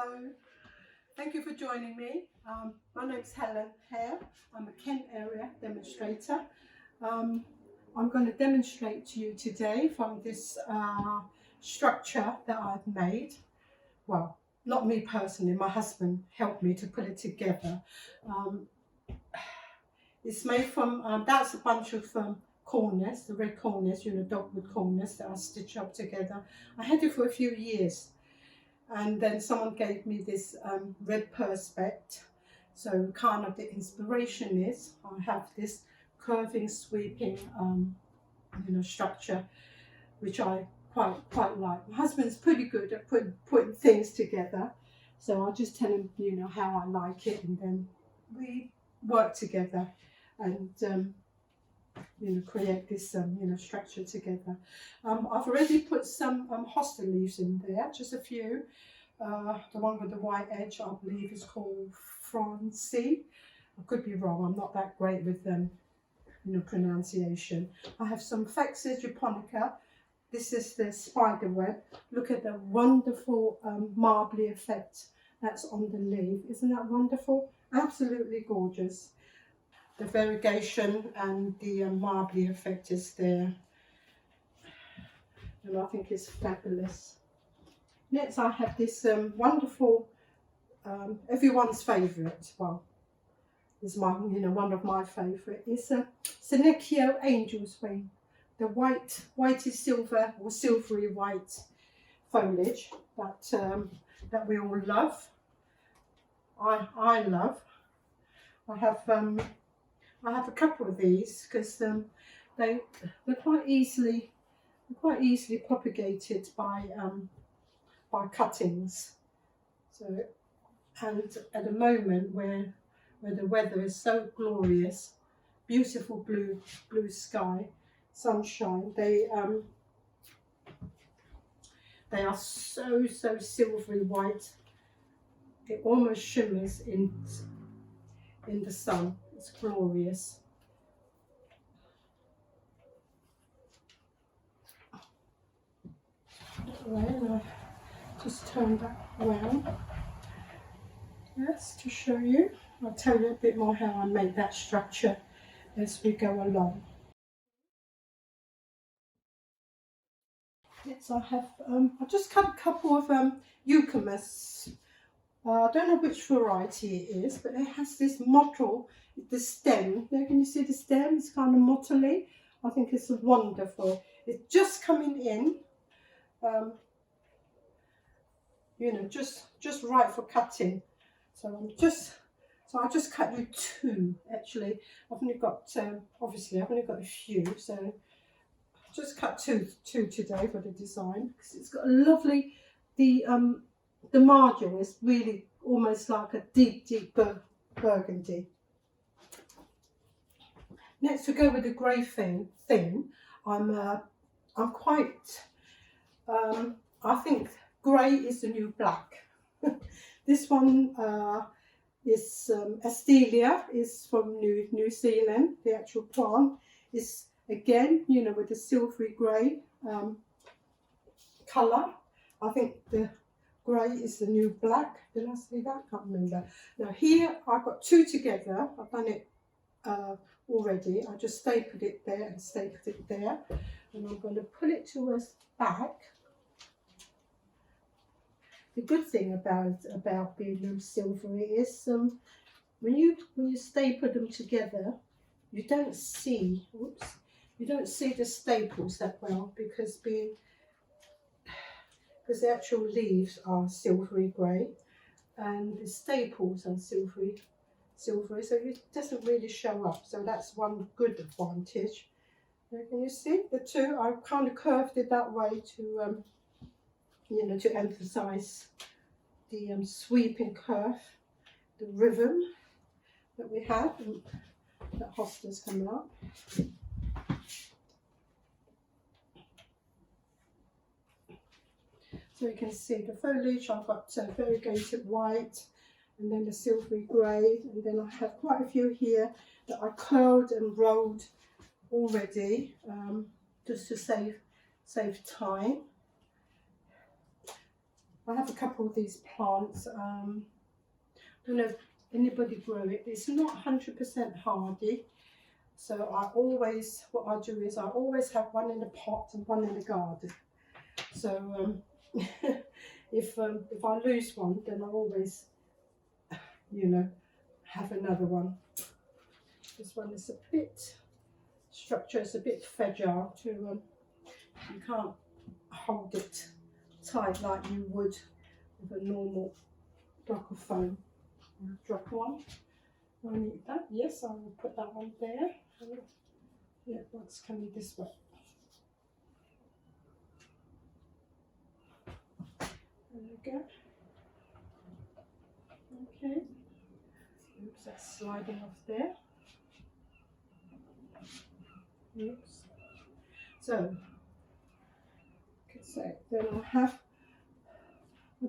Hello, thank you for joining me. My name is Helen Hare. I'm a Kent area demonstrator. I'm going to demonstrate to you today from this structure that I've made. Well, not me personally, my husband helped me to put it together. It's made from, that's a bunch of cornus, the red cornus, dogwood cornus that I stitch up together. I had it for a few years. And then someone gave me this red perspex. So kind of the inspiration is I have this curving, sweeping, structure, which I quite like. My husband's pretty good at putting things together, so I'll just tell him, how I like it, and then we work together and create this structure together. I've already put some hosta leaves in there, just a few. The one with the white edge, I believe, is called Francie. I could be wrong, I'm not that great with pronunciation. I have some Fexia japonica. This is the spider web. Look at the wonderful marbly effect that's on the leaf. Isn't that wonderful? Absolutely gorgeous. The variegation and the marbly effect is there, and I think it's fabulous. Next, I have this wonderful, everyone's favourite. Well, is my, one of my favourite. It's a Senecio Angel's Wing, the white is silver or silvery white foliage that we all love. I love. I have a couple of these because they're quite easily propagated by cuttings. So, and at a moment where the weather is so glorious, beautiful blue sky, sunshine, they are so silvery white. It almost shimmers in the sun. It's glorious. Right, just turn that around. Yes, to show you. I'll tell you a bit more how I make that structure as we go along. Next, I have I just cut a couple of eucalyptus. I don't know which variety it is, but it has this mottle, the stem. There, can you see the stem? It's kind of mottly. I think it's wonderful. It's just coming in. Just right for cutting. So I just cut you two. Actually, I've only got obviously I've only got a few, so I just cut two today for the design because it's got a lovely the margin is really almost like a deep burgundy. Next, we go with the grey thing. I'm quite. I think grey is the new black. This one is Astelia, is from New Zealand. The actual plant is again, with the silvery grey colour. I think the grey is the new black. Did I say that? Can't remember. Now here I've got two together. I've done it already. I just stapled it there and stapled it there, and I'm going to put it towards back. The good thing about being silvery is when you staple them together, you don't see the staples that well because the actual leaves are silvery grey and the staples are silvery, so it doesn't really show up. So that's one good advantage. Can you see the two? I've kind of curved it that way to to emphasize the sweeping curve, the rhythm that we have, and that hosta's coming up. So you can see the foliage. I've got variegated white, and then the silvery grey, and then I have quite a few here that I curled and rolled already, just to save time. I have a couple of these plants. I don't know if anybody grow it. It's not 100% hardy. So what I do is I always have one in the pot and one in the garden. So if I lose one, then I always, you know, have another one. This one is a bit, structure is a bit fragile to, you can't hold it tight like you would with a normal block of foam. I'll drop one. I need that. Yes, I will put that one there. Yeah, that's coming this way. There we go. Okay. Oops, that's sliding off there. Oops. So, then I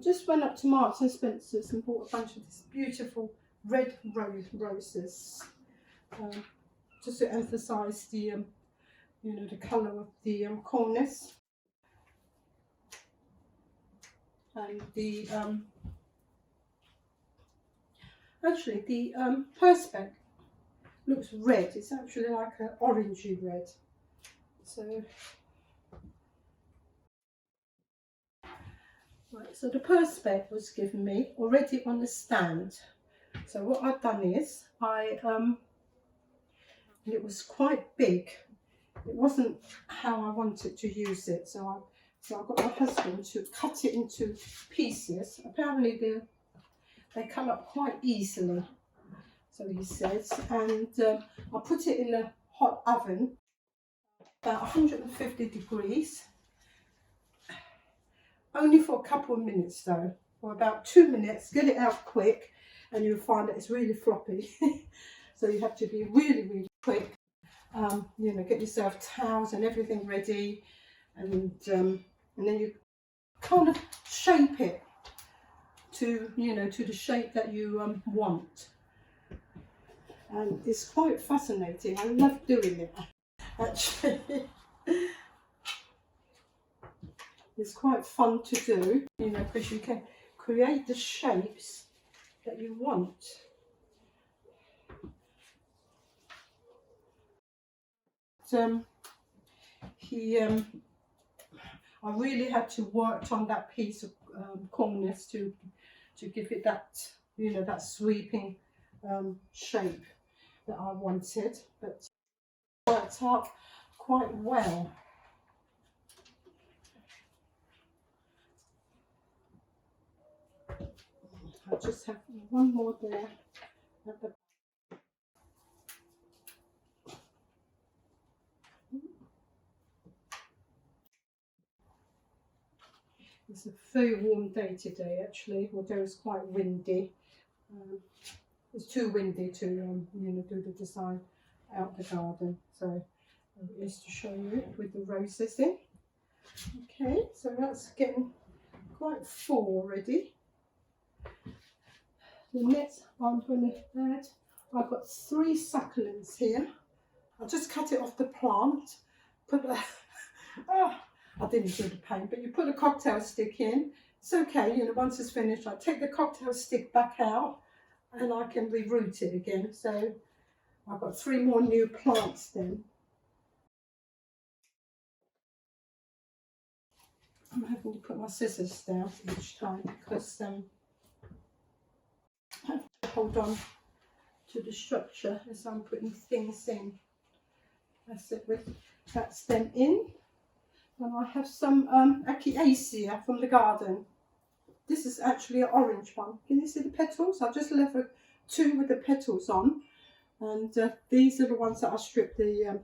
just went up to Marks and Spencer's and bought a bunch of this beautiful red roses, just to emphasise the, you know, the colour of the cornice. And the actually the perspex looks red. It's actually like an orangey red. So right, so the perspex was given me already on the stand. So what I've done is it was quite big. It wasn't how I wanted to use it, so I got my husband to cut it into pieces. Apparently they cut up quite easily, so he says, and I put it in a hot oven, about 150 degrees, only for a couple of minutes though, for about 2 minutes. Get it out quick and you'll find that it's really floppy. So you have to be really quick. You know, get yourself towels and everything ready, and then you kind of shape it to, you know, to the shape that you want. And it's quite fascinating. I love doing it, actually. It's quite fun to do, you know, because you can create the shapes that you want. I really had to work on that piece of cornice to give it that, you know, that sweeping shape that I wanted, but it worked out quite well. I just have one more there at the It's a very warm day today, actually, although it's quite windy. It's too windy to you know, do the design out the garden, so it is to show you with the roses in. Okay, so that's getting quite full already. The next I'm going to add, I've got 3 succulents here. I just cut it off the plant, put a I didn't do the paint, but you put a cocktail stick in. It's okay, you know, once it's finished, I take the cocktail stick back out and I can reroot it again. So I've got 3 more new plants then. I'm having to put my scissors down each time because I have to hold on to the structure as I'm putting things in. That's them in. And I have some acacia from the garden. This is actually an orange one. Can you see the petals? I just left 2 with the petals on, and these are the ones that I stripped the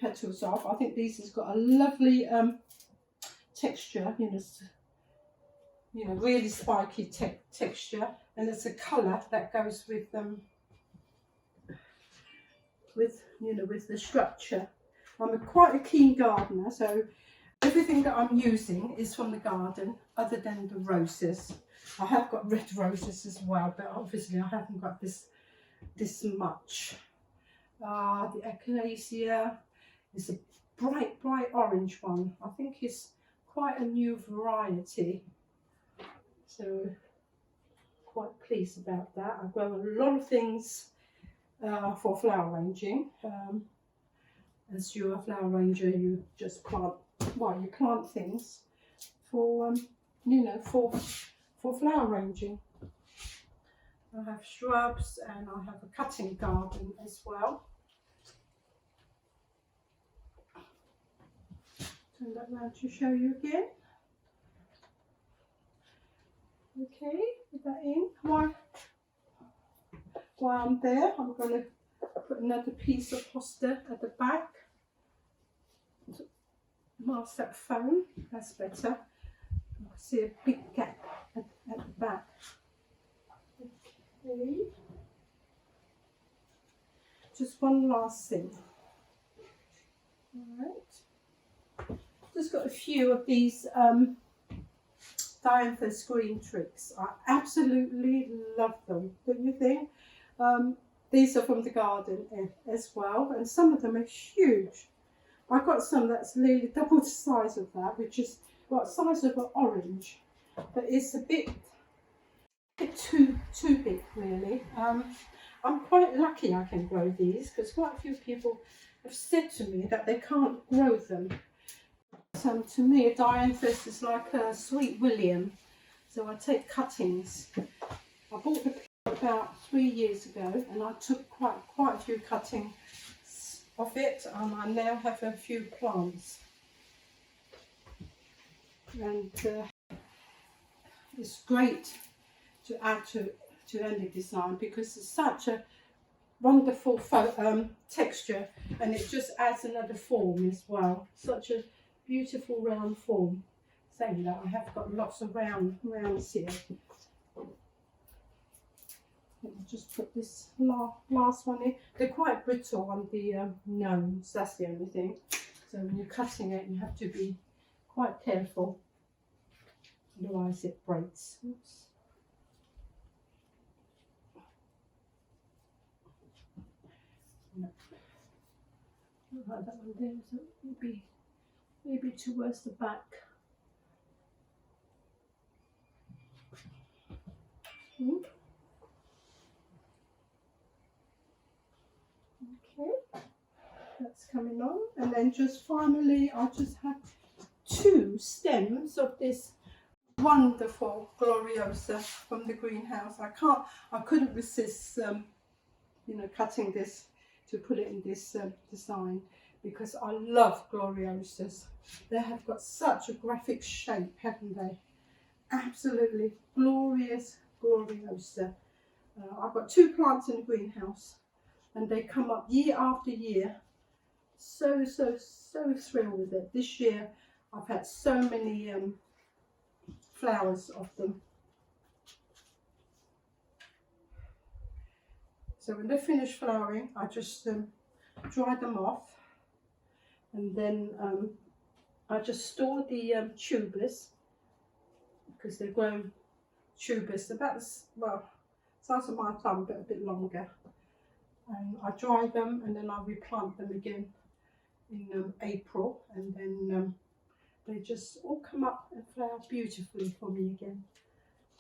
petals off. I think these has got a lovely texture, you know, really spiky texture, and it's a colour that goes with with the structure. I'm quite a keen gardener, so everything that I'm using is from the garden, other than the roses. I have got red roses as well, but obviously I haven't got this much. The acacia is a bright orange one. I think it's quite a new variety, so quite pleased about that. I grow a lot of things for flower arranging. As you're a flower arranger, you just plant, well, you plant things for you know, for flower arranging. I have shrubs and I have a cutting garden as well. Turn that round to show you again. Okay, put that in. While I'm there, I'm going to put another piece of hosta at the back. Mask that foam, that's better. I see a big gap at the back. Okay. Just one last thing. Alright. Just got a few of these dianthus green tricks. I absolutely love them, don't you think? These are from the garden as well, and some of them are huge. I've got some that's nearly double the size of that, which is what size of an orange, but it's a bit too big really. I'm quite lucky I can grow these because quite a few people have said to me that they can't grow them. To me, a dianthus is like a sweet William, so I take cuttings. I bought the plant about 3 years ago, and I took quite a few cuttings of it, and I now have a few plants. And it's great to add to any design because it's such a wonderful texture, and it just adds another form as well. Such a beautiful round form. Saying that, I have got lots of rounds here. Let me just put this last one in. They're quite brittle on the gnomes, that's the only thing. So when you're cutting it, you have to be quite careful, otherwise it breaks. Oops. No. Like that one there, so maybe towards the back. Okay, that's coming on, and then just finally I just have 2 stems of this wonderful Gloriosa from the greenhouse. I couldn't resist you know, cutting this to put it in this design, because I love Gloriosas. They have got such a graphic shape, haven't they? Absolutely glorious Gloriosa. I've got 2 plants in the greenhouse, and they come up year after year. So thrilled with it. This year I've had so many flowers of them. So when they finish flowering, I just dry them off, and then I just store the tubers, because they're grown tubers about the size of my thumb, but a bit longer. And I dry them, and then I replant them again in April, and then they just all come up and flower beautifully for me again.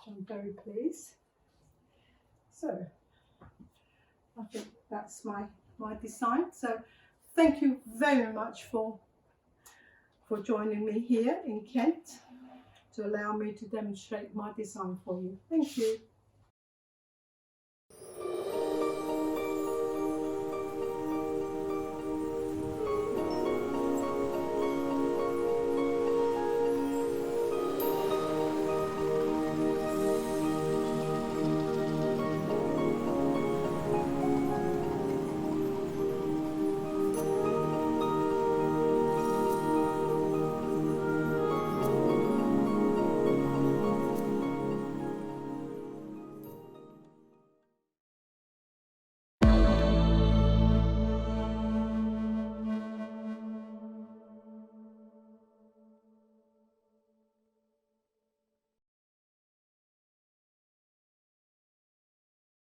So I'm very pleased. So I think that's my design. So thank you very much for joining me here in Kent to allow me to demonstrate my design for you. Thank you.